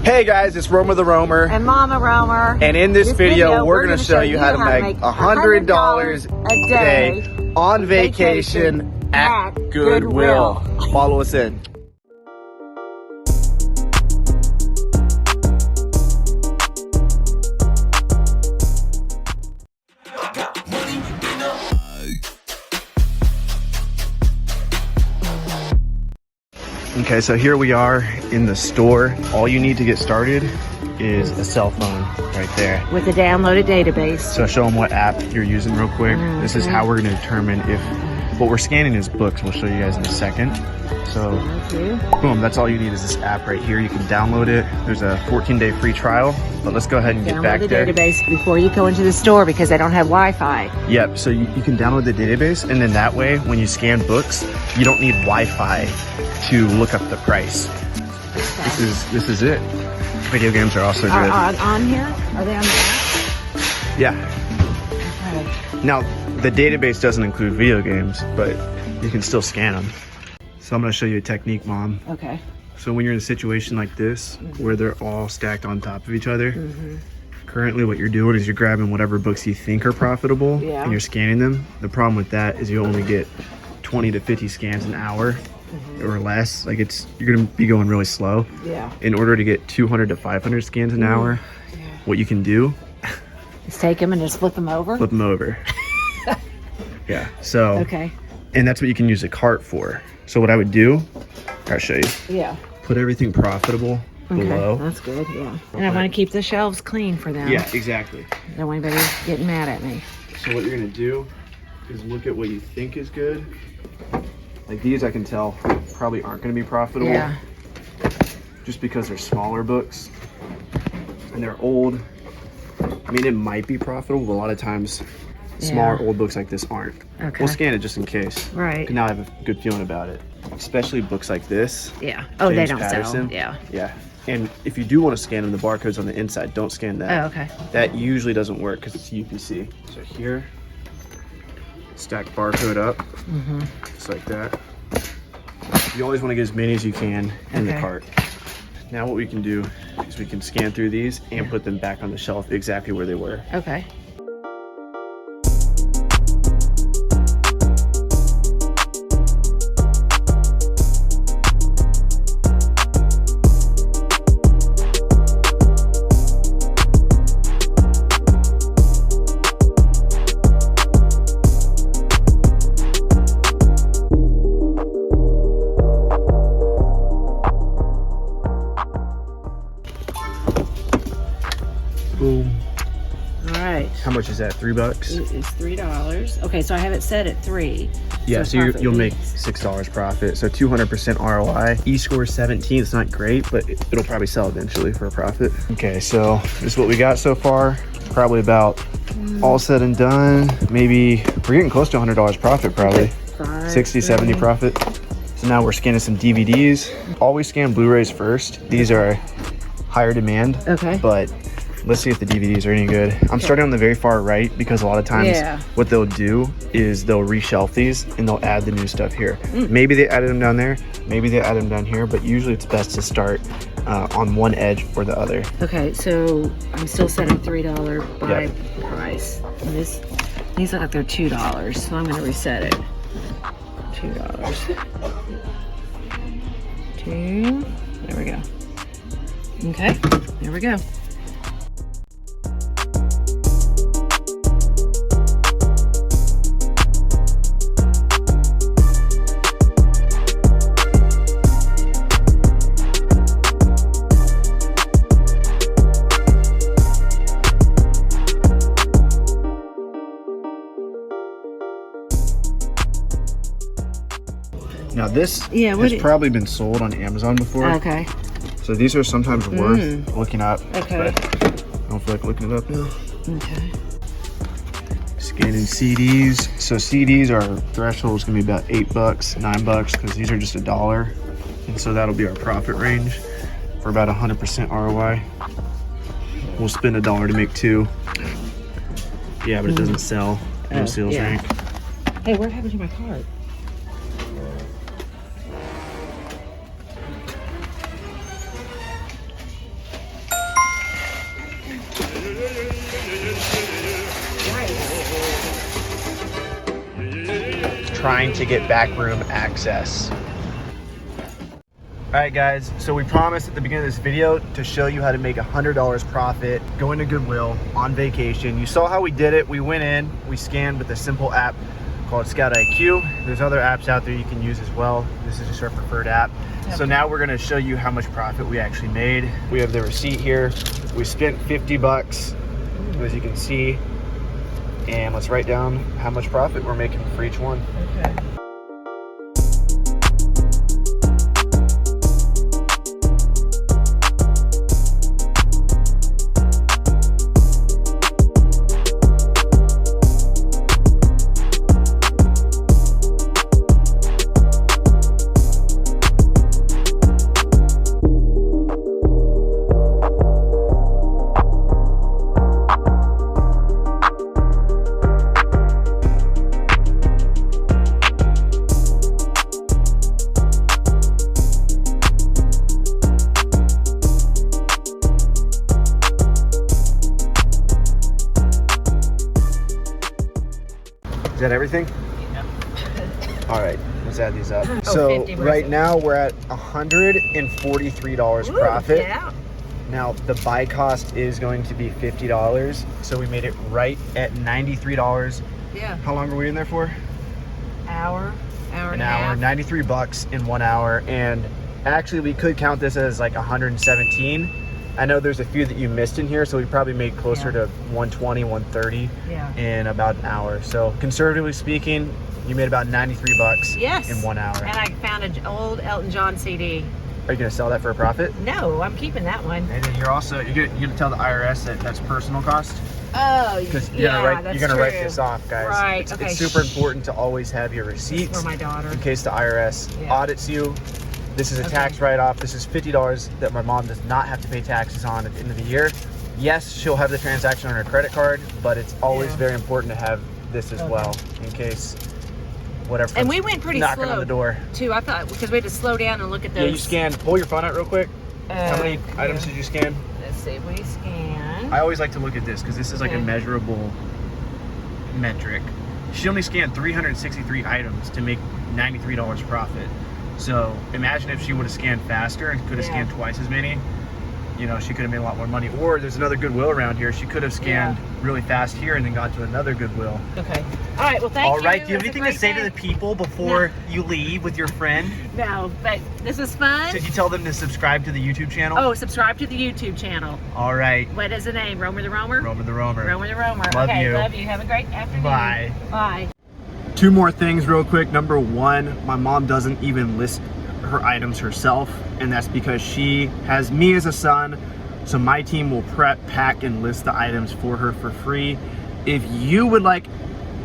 Hey guys, it's Roma the Roamer. And Mama Roamer. And in this video, we're going to show you how to make $100 a day on vacation at Goodwill. Follow us in. Okay, so here we are in the store. All you need to get started is a cell phone right there. With a downloaded database. So show them what app you're using real quick. This is how we're going to determine if what we're scanning is books. We'll show you guys in a second. So boom, that's all you need is this app right here. You can download it. There's a 14-day free trial, but let's go ahead and get back there. Download the database before you go into the store because they don't have Wi-Fi. Yep, so you can download the database, and then that way when you scan books, you don't need Wi-Fi to look up the price. Okay. This is it. Video games are also good. On here? Are they on the app? Yeah. Okay. Now, the database doesn't include video games, but you can still scan them. So I'm going to show you a technique, Mom. Okay. So when you're in a situation like this, where they're all stacked on top of each other, currently what you're doing is you're grabbing whatever books you think are profitable, and you're scanning them. The problem with that is you only get 20 to 50 scans an hour or less. Like you're going to be going really slow. Yeah. In order to get 200 to 500 scans an hour, what you can do is take them and just flip them over? Flip them over. Yeah, so. Okay. And that's what you can use a cart for. So what I would do, I'll show you. Yeah. Put everything profitable below. That's good, yeah. And I want to keep the shelves clean for them. Yeah, exactly. I don't want anybody getting mad at me. So what you're going to do is look at what you think is good. Like these I can tell probably aren't going to be profitable. Yeah. Just because they're smaller books. And they're old. I mean, it might be profitable, but a lot of times smaller old books like this aren't. Okay. We'll scan it just in case. Right. Now I have a good feeling about it. Especially books like this. Yeah. Oh, James they don't Patterson. sell. Yeah. Yeah. And if you do want to scan them, the barcode's on the inside. Don't scan that. Oh, okay. That usually doesn't work because it's UPC. So here, stack barcode up, just like that. You always want to get as many as you can in the cart. Now what we can do is we can scan through these and put them back on the shelf exactly where they were. Okay. Boom. All right. How much is that? $3? It's $3. Okay, so I have it set at 3. Yeah, so you'll make $6 profit. So 200% ROI. E-score 17. It's not great, but it'll probably sell eventually for a profit. Okay, so this is what we got so far. Probably about all said and done. Maybe we're getting close to $100 profit, probably. 60, 70 profit. So now we're scanning some DVDs. Always scan Blu-rays first. These are higher demand. Okay. But let's see if the DVDs are any good. I'm starting on the very far right because a lot of times what they'll do is they'll reshelf these and they'll add the new stuff here. Maybe they added them down there, maybe they added them down here, but usually it's best to start on one edge or the other. Okay, so I'm still setting $3 buy price. And these look like they're $2, so I'm going to reset it. $2. 2. There we go. Okay, there we go. Now this has probably been sold on Amazon before. Okay. So these are sometimes worth looking up. Okay. But I don't feel like looking it up now. Okay. Scanning CDs. So CDs, our threshold is gonna be about $8, $9, because these are just $1. And so that'll be our profit range for about 100% ROI. We'll spend $1 to make 2. Yeah, but it doesn't sell. No sales rank. Hey, what happened to my card? Trying to get backroom access. All right, guys, so we promised at the beginning of this video to show you how to make $100 profit going to Goodwill on vacation. You saw how we did it. We went in, we scanned with a simple app called Scout IQ. There's other apps out there you can use as well. This is just our preferred app. Okay. So now we're gonna show you how much profit we actually made. We have the receipt here. We spent 50 bucks, as you can see. And let's write down how much profit we're making for each one. Okay. Is that everything? Yeah. All right, let's add these up. So right now we're at $143 profit. Yeah. Now the buy cost is going to be $50. So we made it right at $93. Yeah. How long were we in there for? Hour and a hour, half. 93 bucks in 1 hour. And actually we could count this as like 117. I know there's a few that you missed in here, so we probably made closer to 120, 130 in about an hour. So conservatively speaking, you made about 93 bucks in 1 hour. And I found an old Elton John CD. Are you gonna sell that for a profit? No, I'm keeping that one. And then you're gonna tell the IRS that that's personal cost? Oh, because you're gonna write this off, guys. Right. It's super important to always have your receipts for my daughter in case the IRS audits you. This is a tax write-off. This is $50 that my mom does not have to pay taxes on at the end of the year. Yes, she'll have the transaction on her credit card, but it's always very important to have this as well in case whatever. And we went pretty knocking slow on the door too. I thought because we had to slow down and look at those. Yeah, you scanned. Pull your phone out real quick. How many items did you scan? Let's see. We scanned. I always like to look at this because this is like a measurable metric. She only scanned 363 items to make $93 profit. So imagine if she would have scanned faster and could have scanned twice as many. You know, she could have made a lot more money. Or there's another Goodwill around here. She could have scanned really fast here and then got to another Goodwill. Okay. All right. Well, thank you. All right. Do you have anything to say to the people before you leave with your friend? No, but this is fun. Did you tell them to subscribe to the YouTube channel? Oh, subscribe to the YouTube channel. All right. What is the name? Romer the Romer? Romer the Romer. Romer the Romer. Love you. Love you. Have a great afternoon. Bye. Bye. Two more things real quick. Number one, my mom doesn't even list her items herself, and that's because she has me as a son, so my team will prep, pack, and list the items for her for free. If you would like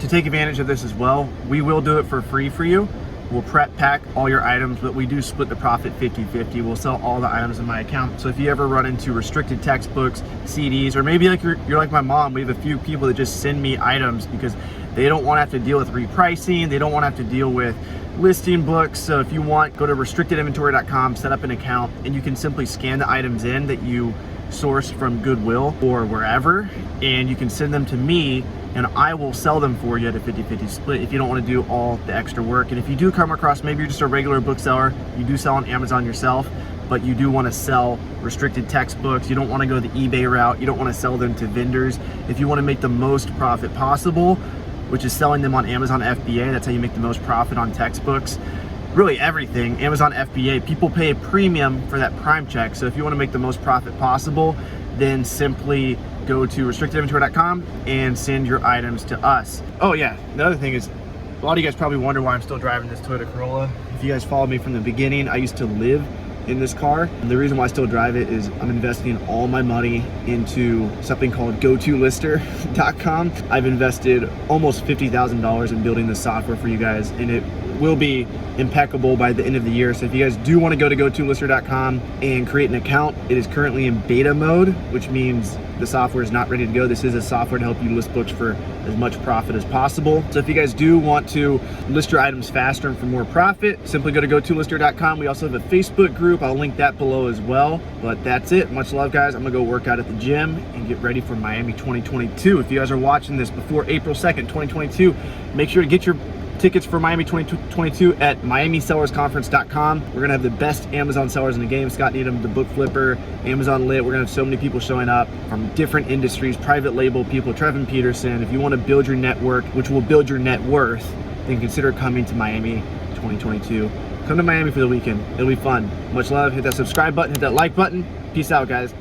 to take advantage of this as well, we will do it for free for you. We'll prep, pack all your items, but we do split the profit 50-50. We'll sell all the items in my account. So if you ever run into restricted textbooks, CDs, or maybe like you're like my mom, we have a few people that just send me items because they don't want to have to deal with repricing, they don't want to have to deal with listing books. So if you want, go to restrictedinventory.com, set up an account, and you can simply scan the items in that you source from Goodwill or wherever, and you can send them to me and I will sell them for you at a 50-50 split if you don't want to do all the extra work. And if you do come across, maybe you're just a regular bookseller, you do sell on Amazon yourself, but you do want to sell restricted textbooks, you don't want to go the eBay route, you don't want to sell them to vendors. If you want to make the most profit possible, which is selling them on Amazon FBA, that's how you make the most profit on textbooks. Really everything, Amazon FBA, people pay a premium for that prime check. So if you want to make the most profit possible, then simply go to restrictedinventory.com and send your items to us. Oh yeah, the other thing is, a lot of you guys probably wonder why I'm still driving this Toyota Corolla. If you guys followed me from the beginning, I used to live in this car. And the reason why I still drive it is I'm investing all my money into something called GoToLister.com. I've invested almost $50,000 in building this software for you guys, and it will be impeccable by the end of the year. So if you guys do want to go to GoToLister.com and create an account, it is currently in beta mode, which means the software is not ready to go. This is a software to help you list books for as much profit as possible. So if you guys do want to list your items faster and for more profit, simply go to GoToLister.com. We also have a Facebook group. I'll link that below as well. But that's it. Much love, guys. I'm gonna go work out at the gym and get ready for Miami 2022. If you guys are watching this before April 2nd, 2022, make sure to get your tickets for Miami 2022 at MiamiSellersConference.com. We're gonna have the best Amazon sellers in the game. Scott Needham, the book flipper, Amazon Lit. We're gonna have so many people showing up from different industries, private label people, Trevin Peterson. If you wanna build your network, which will build your net worth, then consider coming to Miami 2022. Come to Miami for the weekend. It'll be fun. Much love. Hit that subscribe button, hit that like button. Peace out, guys.